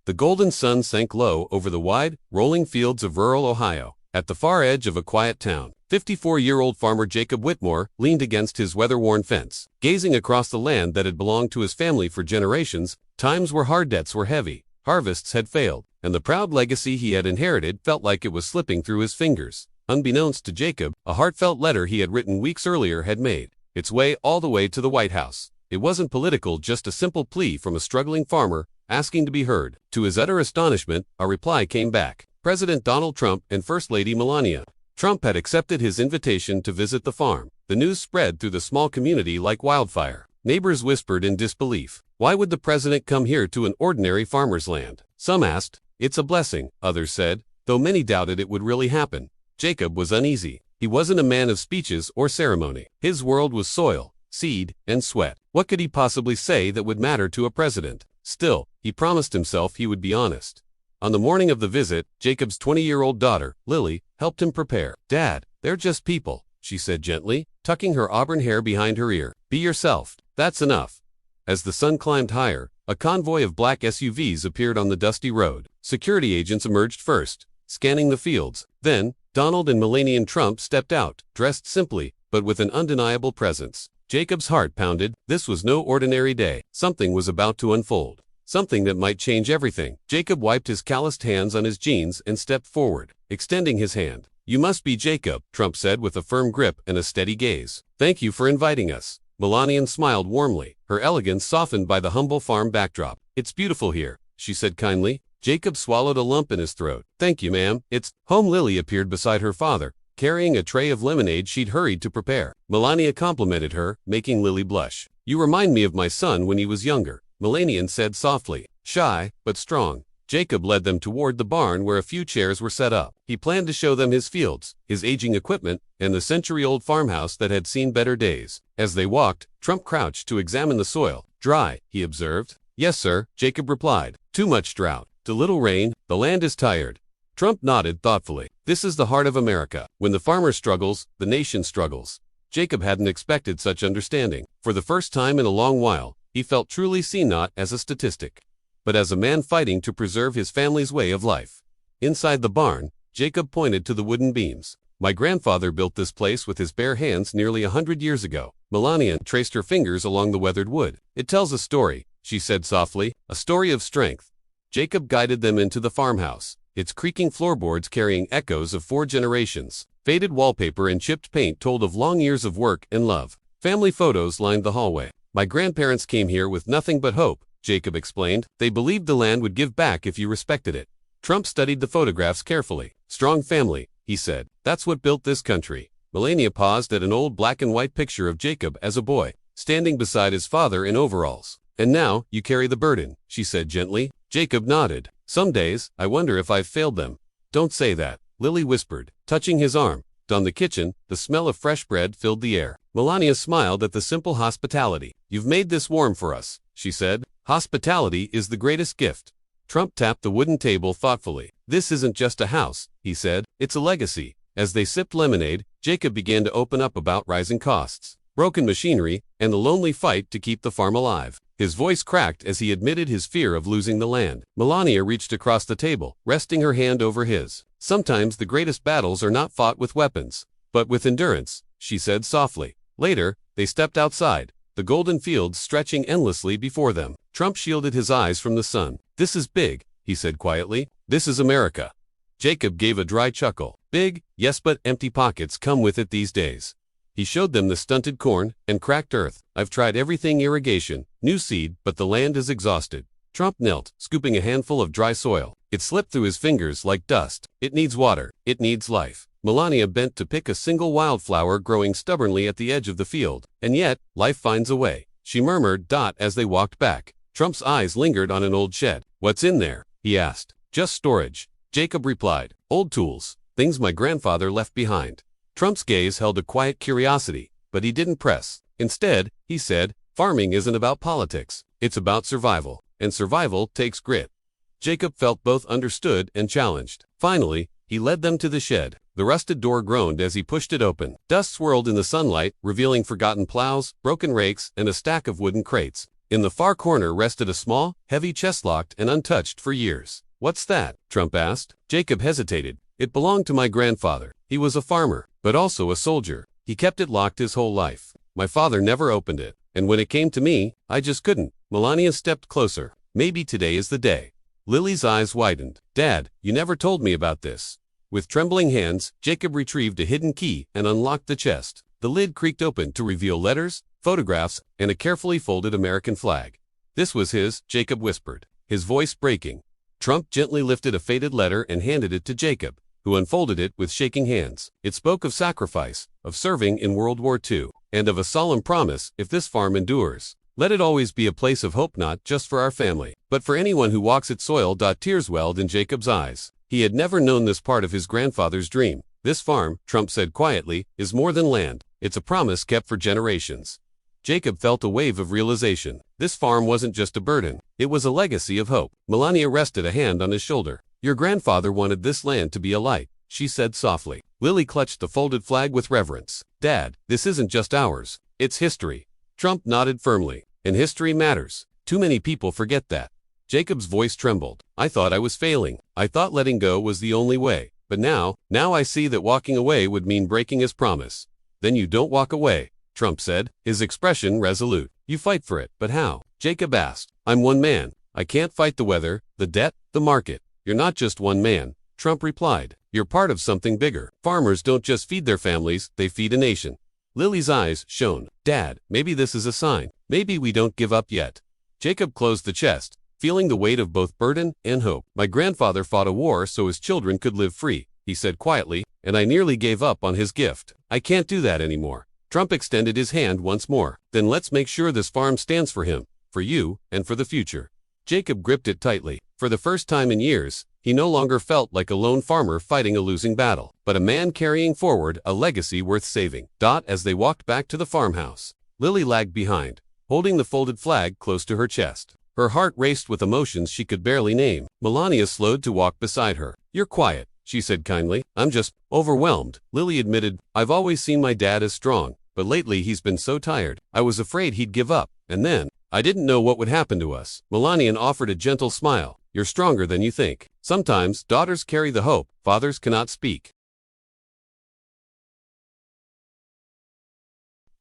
The golden sun sank low over the wide, rolling fields of rural Ohio. At the far edge of a quiet town, 54-year-old farmer Jacob Whitmore leaned against his weather-worn fence, gazing across the land that had belonged to his family for generations. Times were hard, debts were heavy, harvests had failed, and the proud legacy he had inherited felt like it was slipping through his fingers. Unbeknownst to Jacob, a heartfelt letter he had written weeks earlier had made its way all the way to the White House. It wasn't political, just a simple plea from a struggling farmer asking to be heard. To his utter astonishment, a reply came back. President Donald Trump and First Lady Melania. Trump had accepted his invitation to visit the farm. The news spread through the small community like wildfire. Neighbors whispered in disbelief. Why would the president come here to an ordinary farmer's land? Some asked. It's a blessing, others said, though many doubted it would really happen. Jacob was uneasy. He wasn't a man of speeches or ceremony. His world was soil, seed, and sweat. What could he possibly say that would matter to a president? Still, he promised himself he would be honest. On the morning of the visit, Jacob's 20-year-old daughter, Lily, helped him prepare. Dad, they're just people, she said gently, tucking her auburn hair behind her ear. Be yourself. That's enough. As the sun climbed higher, a convoy of black SUVs appeared on the dusty road. Security agents emerged first, scanning the fields. Then, Donald and Melania Trump stepped out, dressed simply, but with an undeniable presence. Jacob's heart pounded. This was no ordinary day. Something was about to unfold. Something that might change everything. Jacob wiped his calloused hands on his jeans and stepped forward, extending his hand. You must be Jacob, Trump said with a firm grip and a steady gaze. Thank you for inviting us. Melania smiled warmly, her elegance softened by the humble farm backdrop. It's beautiful here, she said kindly. Jacob swallowed a lump in his throat. Thank you, ma'am. It's home. Lily appeared beside her father, carrying a tray of lemonade she'd hurried to prepare. Melania complimented her, making Lily blush. You remind me of my son when he was younger, Melania said softly. Shy, but strong. Jacob led them toward the barn where a few chairs were set up. He planned to show them his fields, his aging equipment, and the century-old farmhouse that had seen better days. As they walked, Trump crouched to examine the soil. Dry, he observed. Yes, sir, Jacob replied. Too much drought. Too little rain. The land is tired. Trump nodded thoughtfully. This is the heart of America. When the farmer struggles, the nation struggles. Jacob hadn't expected such understanding. For the first time in a long while, he felt truly seen, not as a statistic, but as a man fighting to preserve his family's way of life. Inside the barn, Jacob pointed to the wooden beams. My grandfather built this place with his bare hands nearly 100 years ago. Melania traced her fingers along the weathered wood. It tells a story, she said softly, a story of strength. Jacob guided them into the farmhouse, its creaking floorboards carrying echoes of 4 generations. Faded wallpaper and chipped paint told of long years of work and love. Family photos lined the hallway. My grandparents came here with nothing but hope, Jacob explained. They believed the land would give back if you respected it. Trump studied the photographs carefully. Strong family, he said. That's what built this country. Melania paused at an old black and white picture of Jacob as a boy, standing beside his father in overalls. And now, you carry the burden, she said gently. Jacob nodded. Some days, I wonder if I've failed them. Don't say that, Lily whispered, touching his arm. Down the kitchen, the smell of fresh bread filled the air. Melania smiled at the simple hospitality. You've made this warm for us, she said. Hospitality is the greatest gift. Trump tapped the wooden table thoughtfully. This isn't just a house, he said. It's a legacy. As they sipped lemonade, Jacob began to open up about rising costs, broken machinery, and the lonely fight to keep the farm alive. His voice cracked as he admitted his fear of losing the land. Melania reached across the table, resting her hand over his. Sometimes the greatest battles are not fought with weapons, but with endurance, she said softly. Later, they stepped outside, the golden fields stretching endlessly before them. Trump shielded his eyes from the sun. This is big, he said quietly. This is America. Jacob gave a dry chuckle. Big, yes, but empty pockets come with it these days. He showed them the stunted corn and cracked earth. I've tried everything: irrigation, new seed, but the land is exhausted. Trump knelt, scooping a handful of dry soil. It slipped through his fingers like dust. It needs water. It needs life. Melania bent to pick a single wildflower growing stubbornly at the edge of the field. And yet, life finds a way, she murmured as they walked back. Trump's eyes lingered on an old shed. What's in there? He asked. Just storage, Jacob replied. Old tools, things my grandfather left behind. Trump's gaze held a quiet curiosity, but he didn't press. Instead, he said, farming isn't about politics. It's about survival, and survival takes grit. Jacob felt both understood and challenged. Finally, he led them to the shed. The rusted door groaned as he pushed it open. Dust swirled in the sunlight, revealing forgotten plows, broken rakes, and a stack of wooden crates. In the far corner rested a small, heavy chest locked and untouched for years. "What's that?" Trump asked. Jacob hesitated. "It belonged to my grandfather. He was a farmer, but also a soldier. He kept it locked his whole life. My father never opened it, and when it came to me, I just couldn't." Melania stepped closer. "Maybe today is the day." Lily's eyes widened. "Dad, you never told me about this." With trembling hands, Jacob retrieved a hidden key and unlocked the chest. The lid creaked open to reveal letters, photographs, and a carefully folded American flag. "This was his," Jacob whispered, his voice breaking. Trump gently lifted a faded letter and handed it to Jacob, who unfolded it with shaking hands. It spoke of sacrifice, of serving in World War II, and of a solemn promise: if this farm endures, let it always be a place of hope, not just for our family, but for anyone who walks its soil. Tears welled in Jacob's eyes. He had never known this part of his grandfather's dream. "This farm," Trump said quietly, "is more than land. It's a promise kept for generations." Jacob felt a wave of realization. This farm wasn't just a burden. It was a legacy of hope. Melania rested a hand on his shoulder. "Your grandfather wanted this land to be a light," she said softly. Lily clutched the folded flag with reverence. "Dad, this isn't just ours. It's history." Trump nodded firmly. "And history matters. Too many people forget that." Jacob's voice trembled. "I thought I was failing. I thought letting go was the only way. But now I see that walking away would mean breaking his promise." "Then you don't walk away," Trump said, his expression resolute. "You fight for it, but how?" Jacob asked. "I'm one man. I can't fight the weather, the debt, the market." "You're not just one man," Trump replied. "You're part of something bigger. Farmers don't just feed their families, they feed a nation." Lily's eyes shone. "Dad, maybe this is a sign. Maybe we don't give up yet." Jacob closed the chest, feeling the weight of both burden and hope. "My grandfather fought a war so his children could live free," he said quietly, "and I nearly gave up on his gift. I can't do that anymore." Trump extended his hand once more. "Then let's make sure this farm stands for him, for you, and for the future." Jacob gripped it tightly. For the first time in years, he no longer felt like a lone farmer fighting a losing battle, but a man carrying forward a legacy worth saving. As they walked back to the farmhouse, Lily lagged behind, holding the folded flag close to her chest. Her heart raced with emotions she could barely name. Melania slowed to walk beside her. "You're quiet," she said kindly. "I'm just overwhelmed," Lily admitted. "I've always seen my dad as strong, but lately he's been so tired. I was afraid he'd give up, and then I didn't know what would happen to us." Melania offered a gentle smile. "You're stronger than you think. Sometimes daughters carry the hope fathers cannot speak."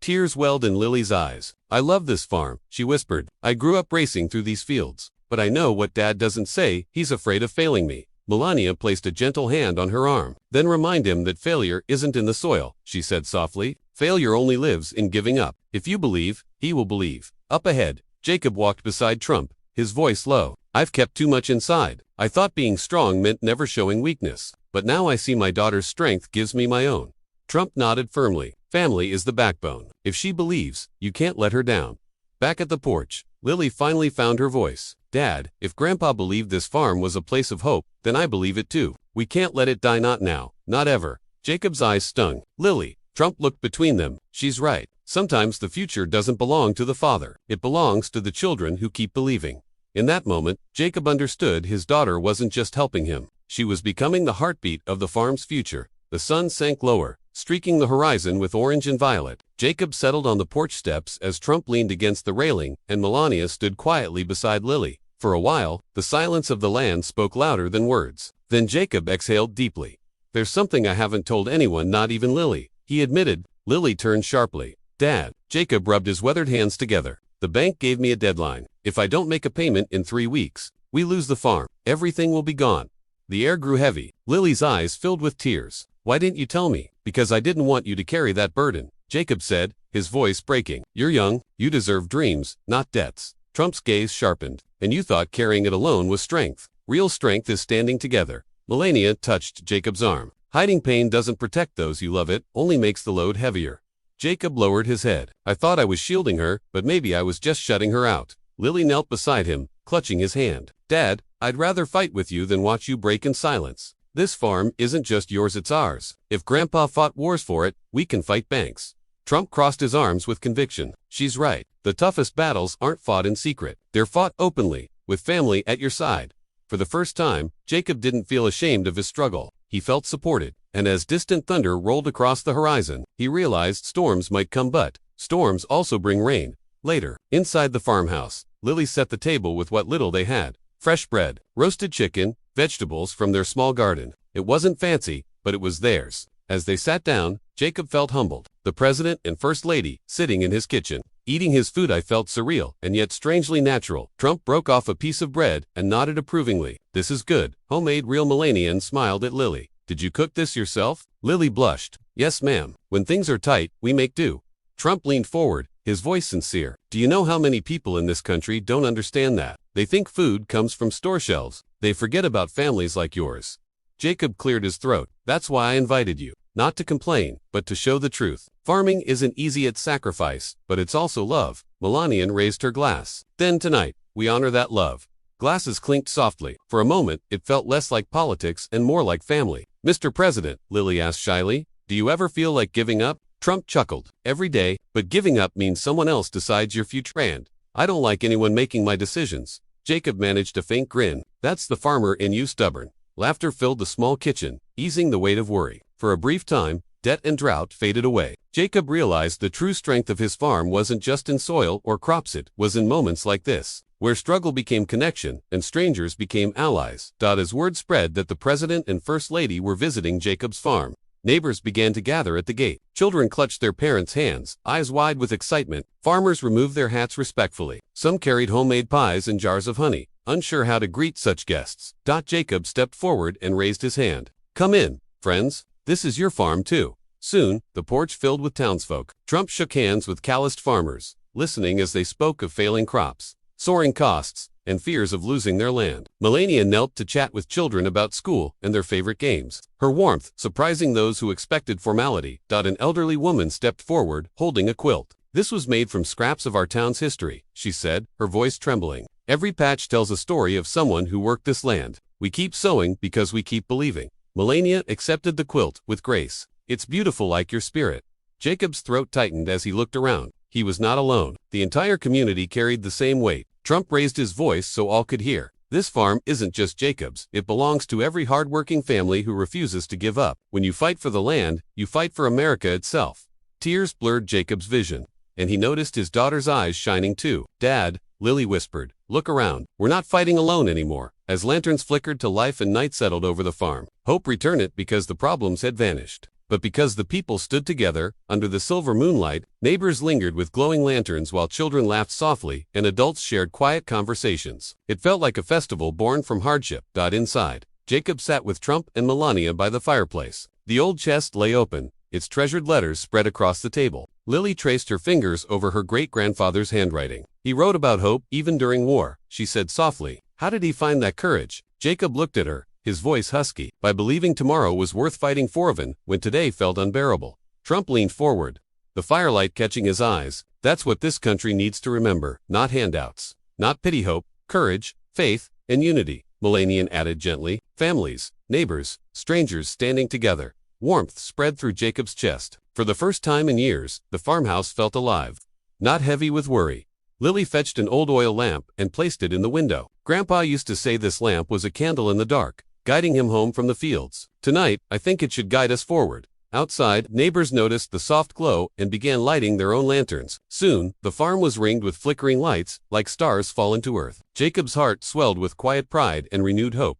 Tears welled in Lily's eyes. "I love this farm," she whispered. "I grew up racing through these fields. But I know what Dad doesn't say. He's afraid of failing me." Melania placed a gentle hand on her arm. "Then remind him that failure isn't in the soil," she said softly. "Failure only lives in giving up. If you believe, he will believe." Up ahead, Jacob walked beside Trump, his voice low. "I've kept too much inside. I thought being strong meant never showing weakness. But now I see my daughter's strength gives me my own." Trump nodded firmly. "Family is the backbone. If she believes, you can't let her down." Back at the porch, Lily finally found her voice. "Dad, if Grandpa believed this farm was a place of hope, then I believe it too. We can't let it die, not now, not ever." Jacob's eyes stung. "Lily," Trump looked between them. "She's right. Sometimes the future doesn't belong to the father. It belongs to the children who keep believing." In that moment, Jacob understood his daughter wasn't just helping him. She was becoming the heartbeat of the farm's future. The sun sank lower, streaking the horizon with orange and violet. Jacob settled on the porch steps as Trump leaned against the railing and Melania stood quietly beside Lily. For a while, the silence of the land spoke louder than words. Then Jacob exhaled deeply. "There's something I haven't told anyone, not even Lily," he admitted. Lily turned sharply. "Dad," Jacob rubbed his weathered hands together. "The bank gave me a deadline. If I don't make a payment in 3 weeks, we lose the farm. Everything will be gone." The air grew heavy. Lily's eyes filled with tears. "Why didn't you tell me?" "Because I didn't want you to carry that burden," Jacob said, his voice breaking. "You're young. You deserve dreams, not debts." Trump's gaze sharpened. "And you thought carrying it alone was strength. Real strength is standing together." Melania touched Jacob's arm. "Hiding pain doesn't protect those you love, it only makes the load heavier." Jacob lowered his head. "I thought I was shielding her, but maybe I was just shutting her out." Lily knelt beside him, clutching his hand. "Dad, I'd rather fight with you than watch you break in silence. This farm isn't just yours, it's ours. If Grandpa fought wars for it, we can fight banks." Trump crossed his arms with conviction. "She's right. The toughest battles aren't fought in secret. They're fought openly, with family at your side." For the first time, Jacob didn't feel ashamed of his struggle. He felt supported. And as distant thunder rolled across the horizon, he realized storms might come, but storms also bring rain. Later, Inside the farmhouse, Lily set the table with what little they had. Fresh bread, roasted chicken, vegetables from their small garden. It wasn't fancy, but it was theirs. As they sat down, Jacob felt humbled. The president and first lady, sitting in his kitchen. Eating his food I felt surreal, and yet strangely natural. Trump broke off a piece of bread and nodded approvingly. This is good. Homemade real Melania smiled at Lily. Did you cook this yourself? Lily blushed. Yes, ma'am. When things are tight, we make do. Trump leaned forward, his voice sincere. Do you know how many people in this country don't understand that? They think food comes from store shelves. They forget about families like yours. Jacob cleared his throat. That's why I invited you. Not to complain, but to show the truth. Farming isn't easy at sacrifice, but it's also love. Melania raised her glass. Then tonight, we honor that love. Glasses clinked softly. For a moment, it felt less like politics and more like family. Mr. President, Lily asked shyly, do you ever feel like giving up? Trump chuckled. Every day, but giving up means someone else decides your future, and I don't like anyone making my decisions. Jacob managed a faint grin. That's the farmer in you, stubborn. Laughter filled the small kitchen, easing the weight of worry. For a brief time, debt and drought faded away. Jacob realized the true strength of his farm wasn't just in soil or crops, it was in moments like this, where struggle became connection and strangers became allies. As word spread that the president and first lady were visiting Jacob's farm, neighbors began to gather at the gate. Children clutched their parents' hands, eyes wide with excitement. Farmers removed their hats respectfully. Some carried homemade pies and jars of honey, unsure how to greet such guests. Jacob stepped forward and raised his hand. Come in, friends. This is your farm too. Soon, the porch filled with townsfolk. Trump shook hands with calloused farmers, listening as they spoke of failing crops, soaring costs, and fears of losing their land. Melania knelt to chat with children about school and their favorite games. Her warmth surprising those who expected formality. An elderly woman stepped forward, holding a quilt. This was made from scraps of our town's history, she said, her voice trembling. Every patch tells a story of someone who worked this land. We keep sewing because we keep believing. Melania accepted the quilt with grace. It's beautiful like your spirit. Jacob's throat tightened as he looked around. He was not alone. The entire community carried the same weight. Trump raised his voice so all could hear. This farm isn't just Jacob's. It belongs to every hardworking family who refuses to give up. When you fight for the land, you fight for America itself. Tears blurred Jacob's vision, and he noticed his daughter's eyes shining too. Dad, Lily whispered, look around. We're not fighting alone anymore. As lanterns flickered to life and night settled over the farm, hope returned it because the problems had vanished. But because the people stood together, under the silver moonlight, neighbors lingered with glowing lanterns while children laughed softly and adults shared quiet conversations. It felt like a festival born from hardship. Inside, Jacob sat with Trump and Melania by the fireplace. The old chest lay open, its treasured letters spread across the table. Lily traced her fingers over her great-grandfather's handwriting. He wrote about hope even during war, she said softly. How did he find that courage? Jacob looked at her, his voice husky. By believing tomorrow was worth fighting for even when today felt unbearable. Trump leaned forward, the firelight catching his eyes. That's what this country needs to remember, not handouts, not pity, hope, courage, faith, and unity. Melania added gently, families, neighbors, strangers standing together. Warmth spread through Jacob's chest. For the first time in years, the farmhouse felt alive, not heavy with worry. Lily fetched an old oil lamp and placed it in the window. Grandpa used to say this lamp was a candle in the dark, guiding him home from the fields. Tonight, I think it should guide us forward. Outside, neighbors noticed the soft glow and began lighting their own lanterns. Soon, the farm was ringed with flickering lights, like stars fallen to earth. Jacob's heart swelled with quiet pride and renewed hope.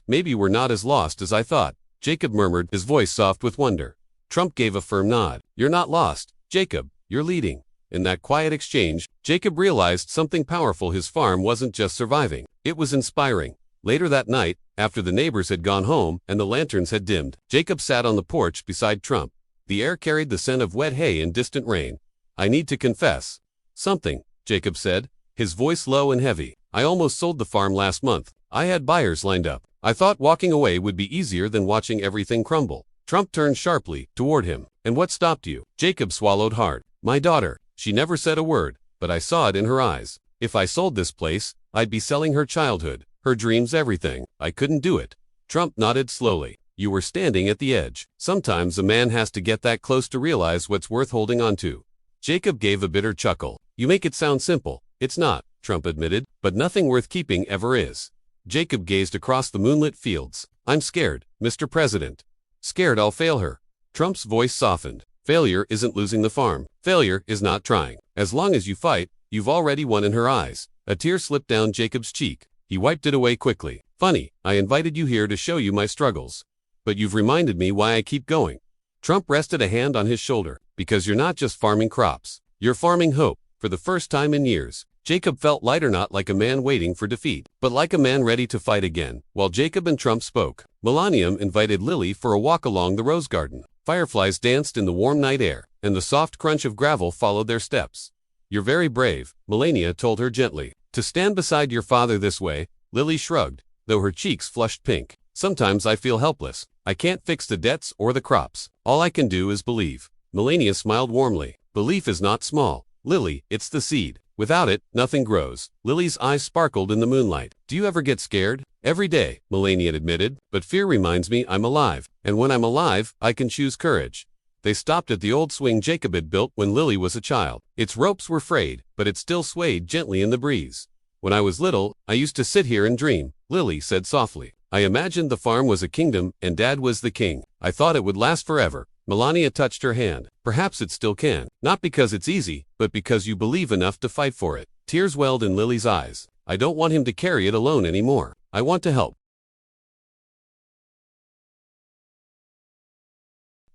Maybe we're not as lost as I thought, Jacob murmured, his voice soft with wonder. Trump gave a firm nod. You're not lost, Jacob, you're leading. In that quiet exchange, Jacob realized something powerful. His farm wasn't just surviving, it was inspiring. Later that night, after the neighbors had gone home and the lanterns had dimmed, Jacob sat on the porch beside Trump. The air carried the scent of wet hay and distant rain. I need to confess something, Jacob said, his voice low and heavy. I almost sold the farm last month. I had buyers lined up. I thought walking away would be easier than watching everything crumble. Trump turned sharply toward him. And what stopped you? Jacob swallowed hard. My daughter. She never said a word, but I saw it in her eyes. If I sold this place, I'd be selling her childhood, her dreams, everything. I couldn't do it. Trump nodded slowly. You were standing at the edge. Sometimes a man has to get that close to realize what's worth holding on to. Jacob gave a bitter chuckle. You make it sound simple. It's not, Trump admitted, but nothing worth keeping ever is. Jacob gazed across the moonlit fields. I'm scared, Mr. President. Scared I'll fail her. Trump's voice softened. Failure isn't losing the farm. Failure is not trying. As long as you fight, you've already won in her eyes. A tear slipped down Jacob's cheek. He wiped it away quickly. Funny, I invited you here to show you my struggles. But you've reminded me why I keep going. Trump rested a hand on his shoulder. Because you're not just farming crops. You're farming hope. For the first time in years, Jacob felt lighter, not like a man waiting for defeat, but like a man ready to fight again. While Jacob and Trump spoke, Melania invited Lily for a walk along the rose garden. Fireflies danced in the warm night air, and the soft crunch of gravel followed their steps. You're very brave, Melania told her gently. To stand beside your father this way. Lily shrugged, though her cheeks flushed pink. Sometimes I feel helpless. I can't fix the debts or the crops. All I can do is believe. Melania smiled warmly. Belief is not small, Lily, it's the seed. Without it, nothing grows. Lily's eyes sparkled in the moonlight. Do you ever get scared? Every day, Melania admitted, but fear reminds me I'm alive, and when I'm alive, I can choose courage. They stopped at the old swing Jacob had built when Lily was a child. Its ropes were frayed, but it still swayed gently in the breeze. When I was little, I used to sit here and dream, Lily said softly. I imagined the farm was a kingdom and Dad was the king. I thought it would last forever. Melania touched her hand. Perhaps it still can. Not because it's easy, but because you believe enough to fight for it. Tears welled in Lily's eyes. I don't want him to carry it alone anymore. I want to help.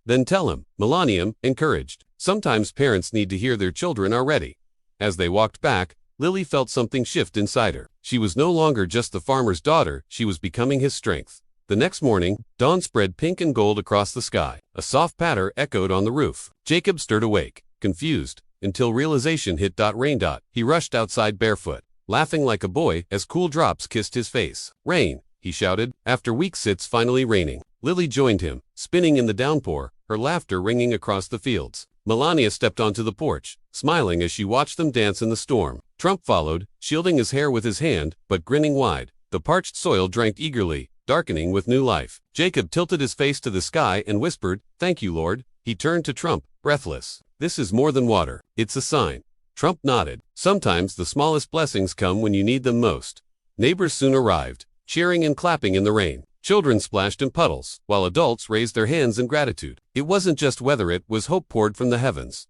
Then tell him, Melania encouraged. Sometimes parents need to hear their children are ready. As they walked back, Lily felt something shift inside her. She was no longer just the farmer's daughter, she was becoming his strength. The next morning, dawn spread pink and gold across the sky. A soft patter echoed on the roof. Jacob stirred awake, confused, until realization hit. Rain. He rushed outside barefoot, laughing like a boy as cool drops kissed his face. Rain, he shouted, after weeks it's finally raining. Lily joined him, spinning in the downpour, her laughter ringing across the fields. Melania stepped onto the porch, smiling as she watched them dance in the storm. Trump followed, shielding his hair with his hand, but grinning wide. The parched soil drank eagerly, darkening with new life. Jacob tilted his face to the sky and whispered, "Thank you, Lord." He turned to Trump, breathless. "This is more than water. It's a sign." Trump nodded. Sometimes the smallest blessings come when you need them most. Neighbors soon arrived, cheering and clapping in the rain. Children splashed in puddles, while adults raised their hands in gratitude. It wasn't just weather, it was hope poured from the heavens.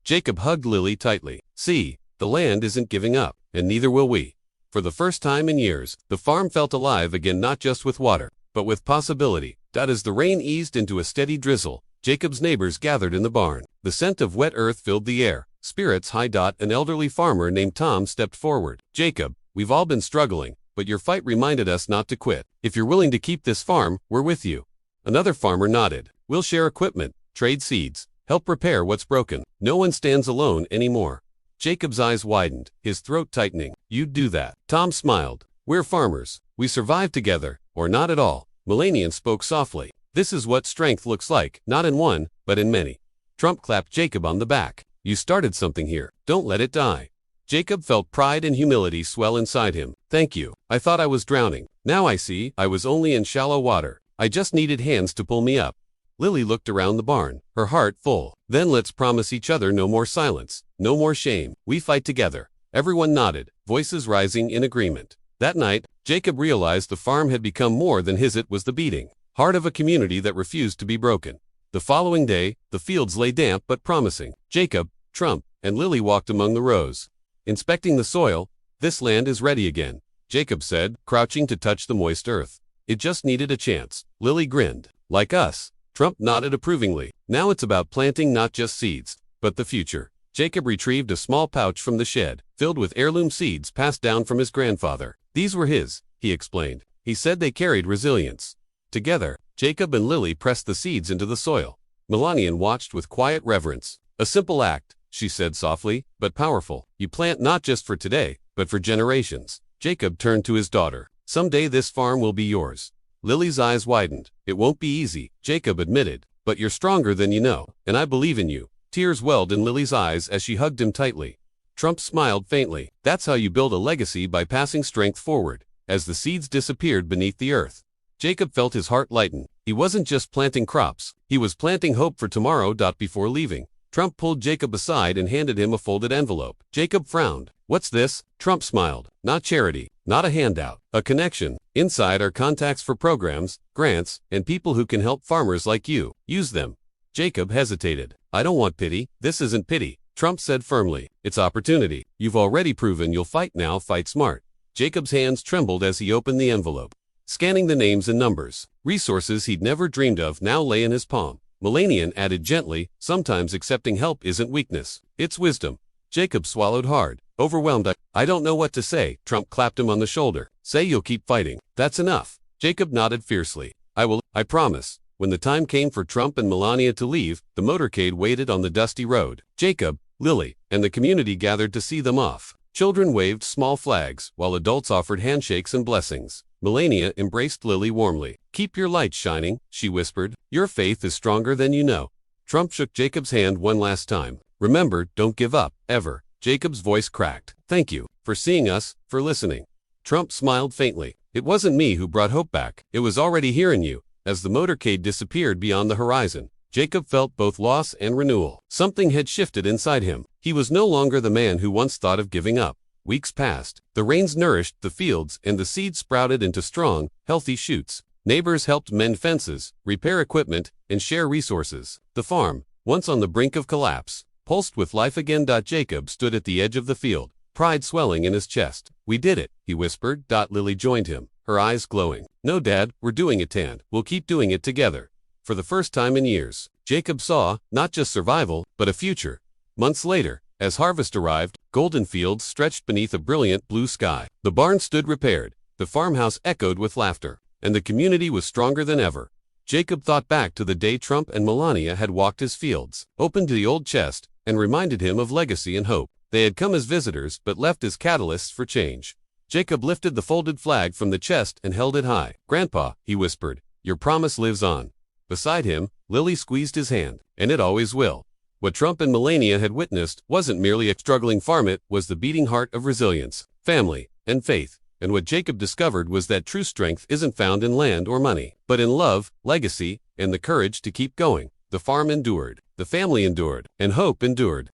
Jacob hugged Lily tightly. See, the land isn't giving up, and neither will we. For the first time in years, the farm felt alive again, not just with water, but with possibility. As the rain eased into a steady drizzle, Jacob's neighbors gathered in the barn. The scent of wet earth filled the air. Spirits high. An elderly farmer named Tom stepped forward. "Jacob, we've all been struggling, but your fight reminded us not to quit. If you're willing to keep this farm, we're with you." Another farmer nodded. "We'll share equipment, trade seeds, help repair what's broken. No one stands alone anymore." Jacob's eyes widened, his throat tightening. "You'd do that." Tom smiled. "We're farmers. We survive together, or not at all." Melania spoke softly. "This is what strength looks like, not in one, but in many." Trump clapped Jacob on the back. "You started something here. Don't let it die." Jacob felt pride and humility swell inside him. "Thank you. I thought I was drowning. Now I see I was only in shallow water. I just needed hands to pull me up." Lily looked around the barn, her heart full. "Then let's promise each other no more silence, no more shame. We fight together." Everyone nodded, voices rising in agreement. That night, Jacob realized the farm had become more than his. It was the beating heart of a community that refused to be broken. The following day, the fields lay damp but promising. Jacob, Trump, and Lily walked among the rows, inspecting the soil. "This land is ready again," Jacob said, crouching to touch the moist earth. "It just needed a chance." Lily grinned. "Like us." Trump nodded approvingly. "Now it's about planting not just seeds, but the future." Jacob retrieved a small pouch from the shed, filled with heirloom seeds passed down from his grandfather. These were his, he explained. He said they carried resilience. Together, Jacob and Lily pressed the seeds into the soil. Melania watched with quiet reverence. "A simple act," she said softly, "but powerful. You plant not just for today, but for generations." Jacob turned to his daughter. "Someday this farm will be yours." Lily's eyes widened. "It won't be easy," Jacob admitted, "but you're stronger than you know, and I believe in you." Tears welled in Lily's eyes as she hugged him tightly. Trump smiled faintly. "That's how you build a legacy, by passing strength forward." As the seeds disappeared beneath the earth, Jacob felt his heart lighten. He wasn't just planting crops, he was planting hope for tomorrow. Before leaving, Trump pulled Jacob aside and handed him a folded envelope. Jacob frowned. "What's this?" Trump smiled. "Not charity, not a handout, a connection. Inside are contacts for programs, grants, and people who can help farmers like you. Use them." Jacob hesitated. "I don't want pity." "This isn't pity. Trump said firmly. It's opportunity. You've already proven you'll fight now, fight smart. Jacob's hands trembled as he opened the envelope, scanning the names and numbers. Resources he'd never dreamed of now lay in his palm. Melania added gently, sometimes accepting help isn't weakness, it's wisdom. Jacob swallowed hard, overwhelmed. I don't know what to say. Trump clapped him on the shoulder. Say you'll keep fighting. That's enough. Jacob nodded fiercely. I will, I promise. When the time came for Trump and Melania to leave, the motorcade waited on the dusty road. Jacob, Lily, and the community gathered to see them off. Children waved small flags, while adults offered handshakes and blessings. Melania embraced Lily warmly. Keep your light shining, she whispered. Your faith is stronger than you know. Trump shook Jacob's hand one last time. Remember, don't give up, ever. Jacob's voice cracked. Thank you, for seeing us, for listening. Trump smiled faintly. It wasn't me who brought hope back. It was already here in you. As the motorcade disappeared beyond the horizon, Jacob felt both loss and renewal. Something had shifted inside him. He was no longer the man who once thought of giving up. Weeks passed. The rains nourished the fields, and the seeds sprouted into strong, healthy shoots. Neighbors helped mend fences, repair equipment, and share resources. The farm, once on the brink of collapse, pulsed with life again. Jacob stood at the edge of the field, pride swelling in his chest. We did it, he whispered. Lily joined him, her eyes glowing. No, Dad, we're doing it, Tan. We'll keep doing it together. For the first time in years, Jacob saw, not just survival, but a future. Months later, as harvest arrived, golden fields stretched beneath a brilliant blue sky. The barn stood repaired, the farmhouse echoed with laughter, and the community was stronger than ever. Jacob thought back to the day Trump and Melania had walked his fields, opened the old chest, and reminded him of legacy and hope. They had come as visitors but left as catalysts for change. Jacob lifted the folded flag from the chest and held it high. Grandpa, he whispered, your promise lives on. Beside him, Lily squeezed his hand, and it always will. What Trump and Melania had witnessed wasn't merely a struggling farm, it was the beating heart of resilience, family, and faith. And what Jacob discovered was that true strength isn't found in land or money, but in love, legacy, and the courage to keep going. The farm endured, the family endured, and hope endured.